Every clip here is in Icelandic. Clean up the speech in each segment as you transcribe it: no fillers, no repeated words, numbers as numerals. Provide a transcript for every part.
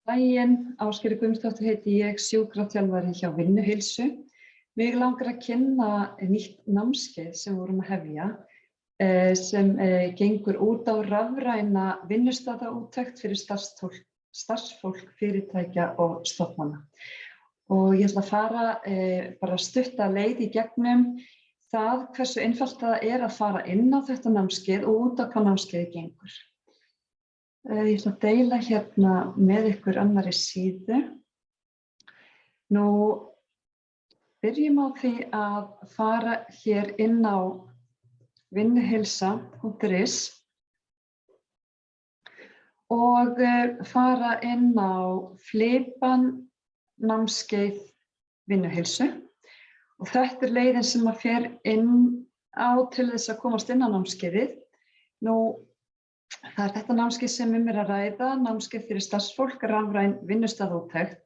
Daginn, Ásgerður Guðmundsdóttir heiti ég, sjúkraþjálfari hjá Vinnuheilsu. Mig langar að kynna nýtt námskeið sem við vorum að hefja sem gengur út á rafræna vinnustaðaúttekt fyrir starfsfólk, fyrirtækja og stofnana. Og ég ætla að fara bara stutta leið í gegnum það hversu einfalt það er að fara inn á þetta námskeið og út á hvað námskeiðið gengur. Ég ætla að deila hérna með ykkur annarri síðu. Nú, byrjum á því að fara hér inn á vinnuheilsa.is og fara inn á flipan námskeið vinnuheilsu. Og þetta leiðin sem að fer inn á til þess að komast inn á námskeiðið. Nú, það þetta námskeið sem að ræða, námskeið fyrir starfsfólk, rafræn vinnustaðaúttekt.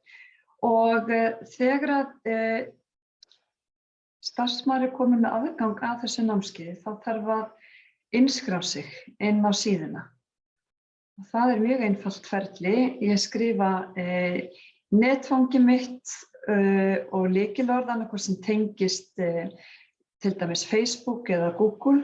Og þegar að starfsmaður kominn með aðgang að þessu námskeiði, þá þarf að innskrá sig inn á síðuna. Og það mjög einfalt ferli. Ég skrifa netfangið mitt og lykilorð, annað sem tengist til dæmis Facebook eða Google,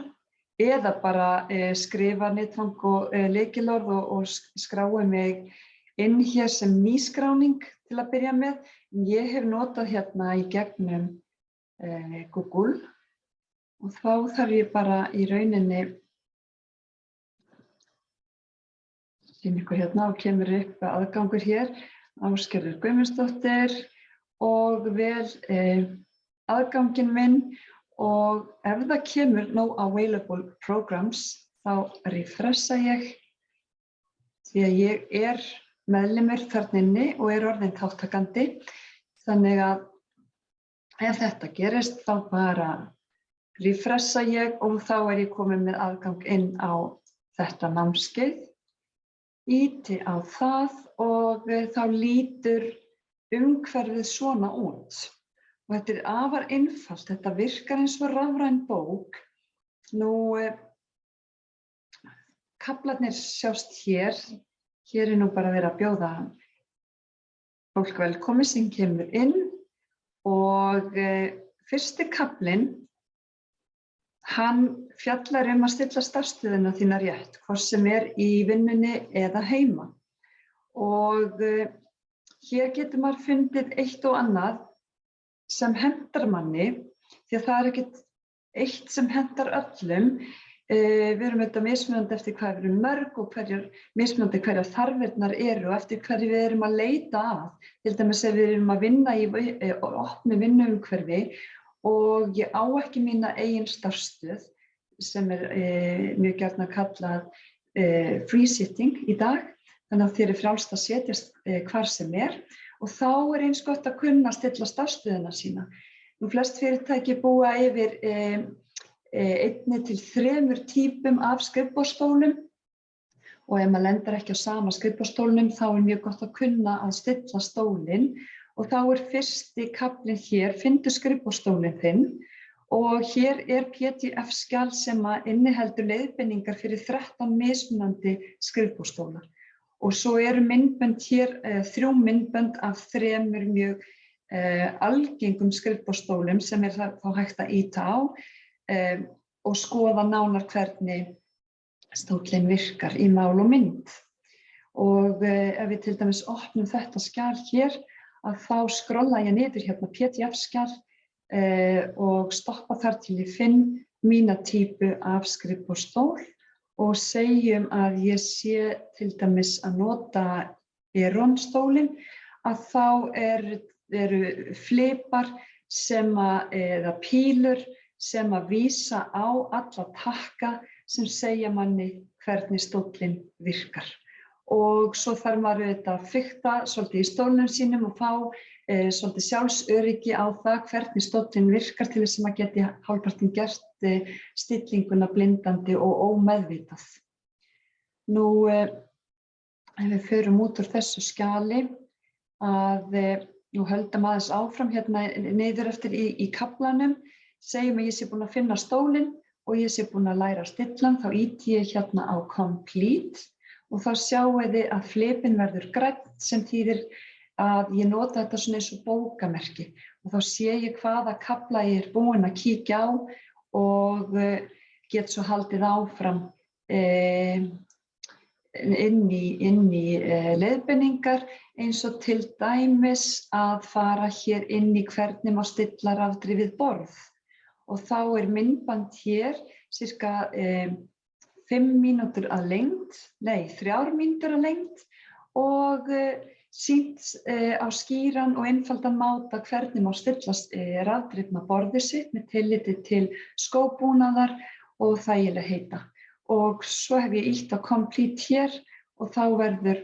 eða bara skrifa netfang og lykilorð og skrái mig inn hér sem nýskráning til að byrja með. Ég hef notað hérna í gegnum Google og þá þarf ég bara í rauninni sýna ykkur hérna og kemur upp aðgangur hér, Ásgerður Guðmundsdóttir og vel aðganginn minn. Og ef það kemur no available programs, þá refressa ég því að ég meðlimur þarna inni og orðinn þátttakandi. Þannig að ef þetta gerist, þá bara refressa ég og þá ég komin með aðgang inn á þetta námskeið. Ýti á það og þá lítur umhverfið svona út. Og þetta afar einfalt, þetta virkar eins og rafræn bók. Nú, kaflarnir sjást hér. Hér nú bara verið að bjóða fólk velkomið sem kemur inn. Og fyrsti kaflinn, hann fjallar að stilla starfsstöðuna þína rétt, hvort sem í vinnunni eða heima. Og hér getur maður fundið eitt og annað sem hentar manni, því að það ekkert eitt sem hentar öllum. Við erum auðvitað mismunandi eftir hvað við erum mörg og mismunandi hverjar þarfirnar eru og eftir hverju við erum að leita að. Til dæmis ef við erum að vinna í opnu vinnuumhverfi og ég á ekki mína eigin starfsstöð sem mjög gjarnan kallað free sitting í dag, þannig að þér frjálst að setjast hvar sem og þá eins gott að kunna stilla starfsstöðuna sína. Nú flest fyrirtæki búa yfir 1 til 3 típum af skrifborðsstólum og ef maður lendir ekki á sama skrifborðsstólnum þá mjög gott að kunna að stilla stólinn og þá fyrsti kaflinn hér, finndu skrifborðsstólinn þinn og hér PDF-skjal sem inniheldur leiðbeiningar fyrir 13 mismunandi skrifborðsstóla. Og svo myndbönd hér, 3 myndbönd af 3 mjög algengum skrifborðsstólum sem þá hægt að ýta á og skoða nánar hvernig stóllinn virkar í mál og mynd. Og ef við til dæmis opnum þetta skjal hér, að þá skrolla ég niður hérna PDF-skjal og stoppa þar til ég finn mína típu af skrifborðsstól. Og segjum að ég sé til dæmis að nota Eron-stólinn, að þá eru flipar eða pílur sem vísa á alla takka sem segja manni hvernig stóllinn virkar. Og svo þarf maður að fikta svolítið í stólnum sínum og fá svolítið sjálfsöryggi á það hvernig stóllinn virkar til þess að maður geti hálfpartinn gert stillinguna blindandi og ómeðvitað. Nú, ef við förum út úr þessu skjali nú höldum aðeins áfram hérna niður eftir í kaflanum, segjum að ég sé búin að finna stólinn og ég sé búin að læra að stilla hann, þá ýti ég hérna á Complete og þá sjáið þið að flipinn verður grænn sem þýðir að ég nota þetta svona eins og bókamerki og þá sé ég hvaða kafla ég búin að kíkja á og get svo haldið áfram inn í leiðbeiningar eins og til dæmis að fara hér inn í hvernig má stilla rafdrifið borð og þá myndband hér sirka 5 mínútur að lengd, 3 mínútur að lengd og sýnt á skýran og einfaldan máta hvernig má stilla rafdrifna borðið sitt með tilliti til skóbúnaðar og þægileg heita. Og svo hef ég ýtt á complete hér og þá verður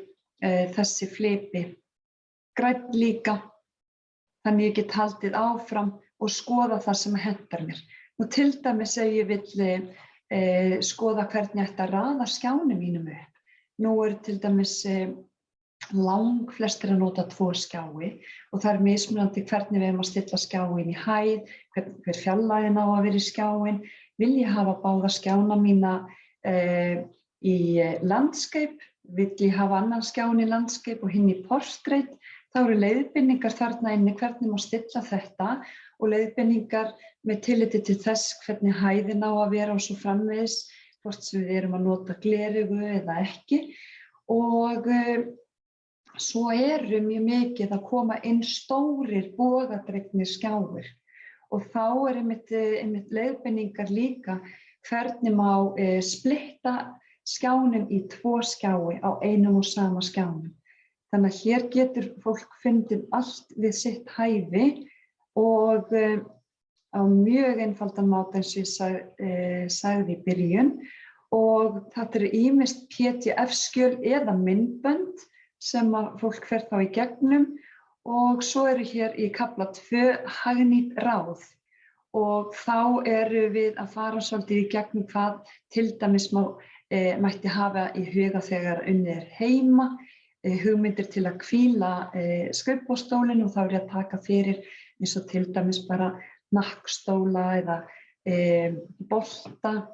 þessi flipi grænn líka, þannig ég get haldið áfram og skoða það sem hentar mér. Nú til dæmis ef ég vill skoða hvernig ætti að raða skjánum mínum upp. Nú til dæmis langflestir að nota 2 skjái og það mismunandi hvernig við eigum að stilla skjáin í hæð, hver fjarlægðin á að vera í skjáin. Vil ég hafa báða skjána mína í landscape, vill ég hafa annan skján í landscape og hinn í portrait, þá eru leiðbeiningar þarna inni hvernig má stilla þetta og leiðbeiningar með tilliti til þess hvernig hæðin á að vera og svo framvegis, hvort sem við erum að nota gleraugu eða ekki. Og svo mjög mikið að koma inn stórir bogadregnir skjáir og þá einmitt leiðbeiningar líka hvernig má splitta skjánum í 2 skjái á einum og sama skjánum. Þannig að hér getur fólk fundið allt við sitt hæfi og á mjög einfaldan máta eins og ég sagði í byrjun og þetta eru ýmist PDF-skjöl eða myndbönd sem að fólk fer þá í gegnum og svo eru hér í kafla 2 hagnýt ráð og þá við að fara svolítið í gegnum hvað til dæmis mætti hafa í huga þegar unnið heima, hugmyndir til að hvíla skrifborðsstólinn og þá ég að taka fyrir eins og til dæmis bara hnakkastóla eða bolta,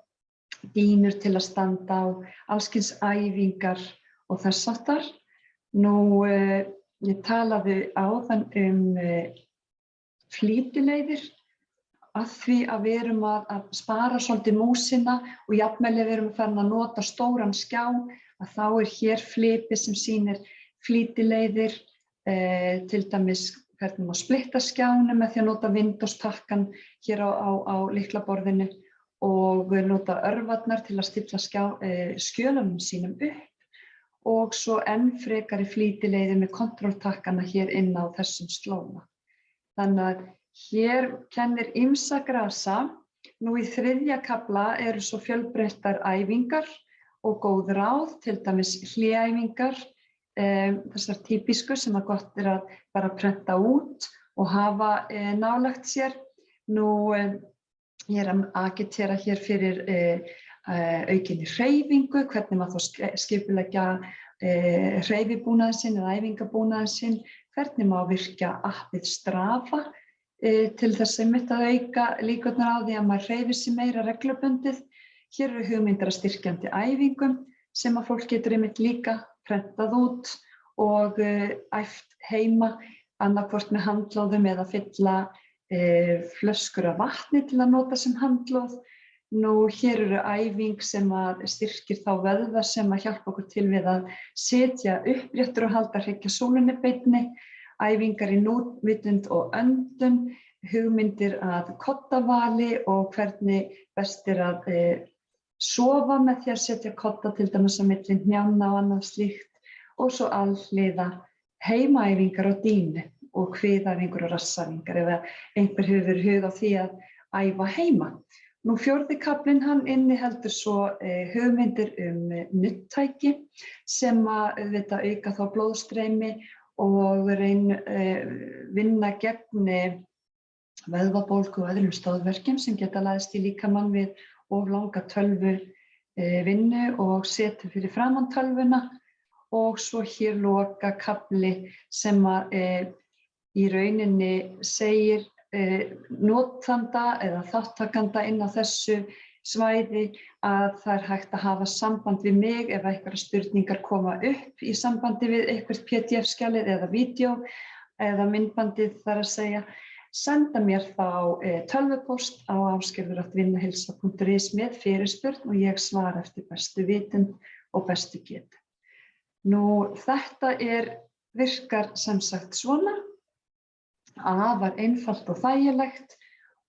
dýnur til að standa á, alls kyns æfingar og þess háttar. Nú, ég talaði áðan flýtileiðir að því að við erum að spara svolítið músina og jafnvel ef við erum farin að nota stóran skjá að þá hér flipi sem sýnir flýtileiðir, til dæmis hvernig má splitta skjánum með því að nota Windows-takkan hér á lyklaborðinu og nota örvarnar til að stilla skjölunum sínum upp og svo enn frekari flýtileiðir með kontrolltakkana hér inn á þessum slóða. Þannig að hér kennir ýmsa grasa. Nú í 3. kafla eru svo fjölbreyttar æfingar og góð ráð, til dæmis hléæfingar, þessar típisku sem að gott að bara prenta út og hafa nálægt sér. Nú ég að agitera hér fyrir aukinni hreyfingu, hvernig maður þá skipuleggja hreyfibúnaðinn sinn eða æfingabúnaðinn sinn, hvernig má virkja appið Strava til þess einmitt að auka líkurnar á því að maður hreyfir sig meira reglubundið. Hér eru hugmyndir að styrkjandi æfingum sem að fólk getur einmitt líka prentað út og æft heima, annaðhvort með handlóðum eða fylla flöskur af vatni til að nota sem handlóð. Nú hér eru æfing sem að styrkir þá vöðva sem að hjálpa okkur til við að setja uppréttur og halda hryggjasúlunni beinni, æfingar í núvitund og öndun, hugmyndir að koddavali og hvernig best að sofa með því að setja kodda til dæmis á milli hnjánna og annað slíkt og svo alhliða heimaæfingar á dýnu og kviðæfingar og rassæfingar ef einhver hefur verið hug á því að æfa heima. Nú 4. kaflinn hann inniheldur svo hugmyndir nuddtæki sem að auka þá blóðstreymi og vinna gegn vöðvabólgu og öðrum stöðverkjum sem geta laðist í líkamann við of langa tölvuvinnu og setu fyrir framan tölvuna og svo hér loka kafli sem að í rauninni segir notanda eða þáttakanda inn á þessu svæði að það er hægt að hafa samband við mig ef einhverjar spurningar koma upp í sambandi við eitthvað PDF-skjalið eða vídeó eða myndbandið þar að segja. Senda mér þá tölvupóst á ásgerður@vinnuheilsa.is með fyrirspurn og ég svara eftir bestu vitund og bestu getu. Nú, þetta virkar sem sagt svona, afar einfalt og þægilegt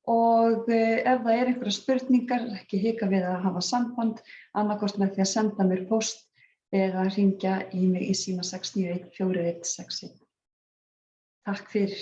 og ef það einhverjar spurningar, ekki hika við að hafa samband, annaðhvort með því að senda mér póst eða hringja í mig í síma 691 4161. Takk fyrir.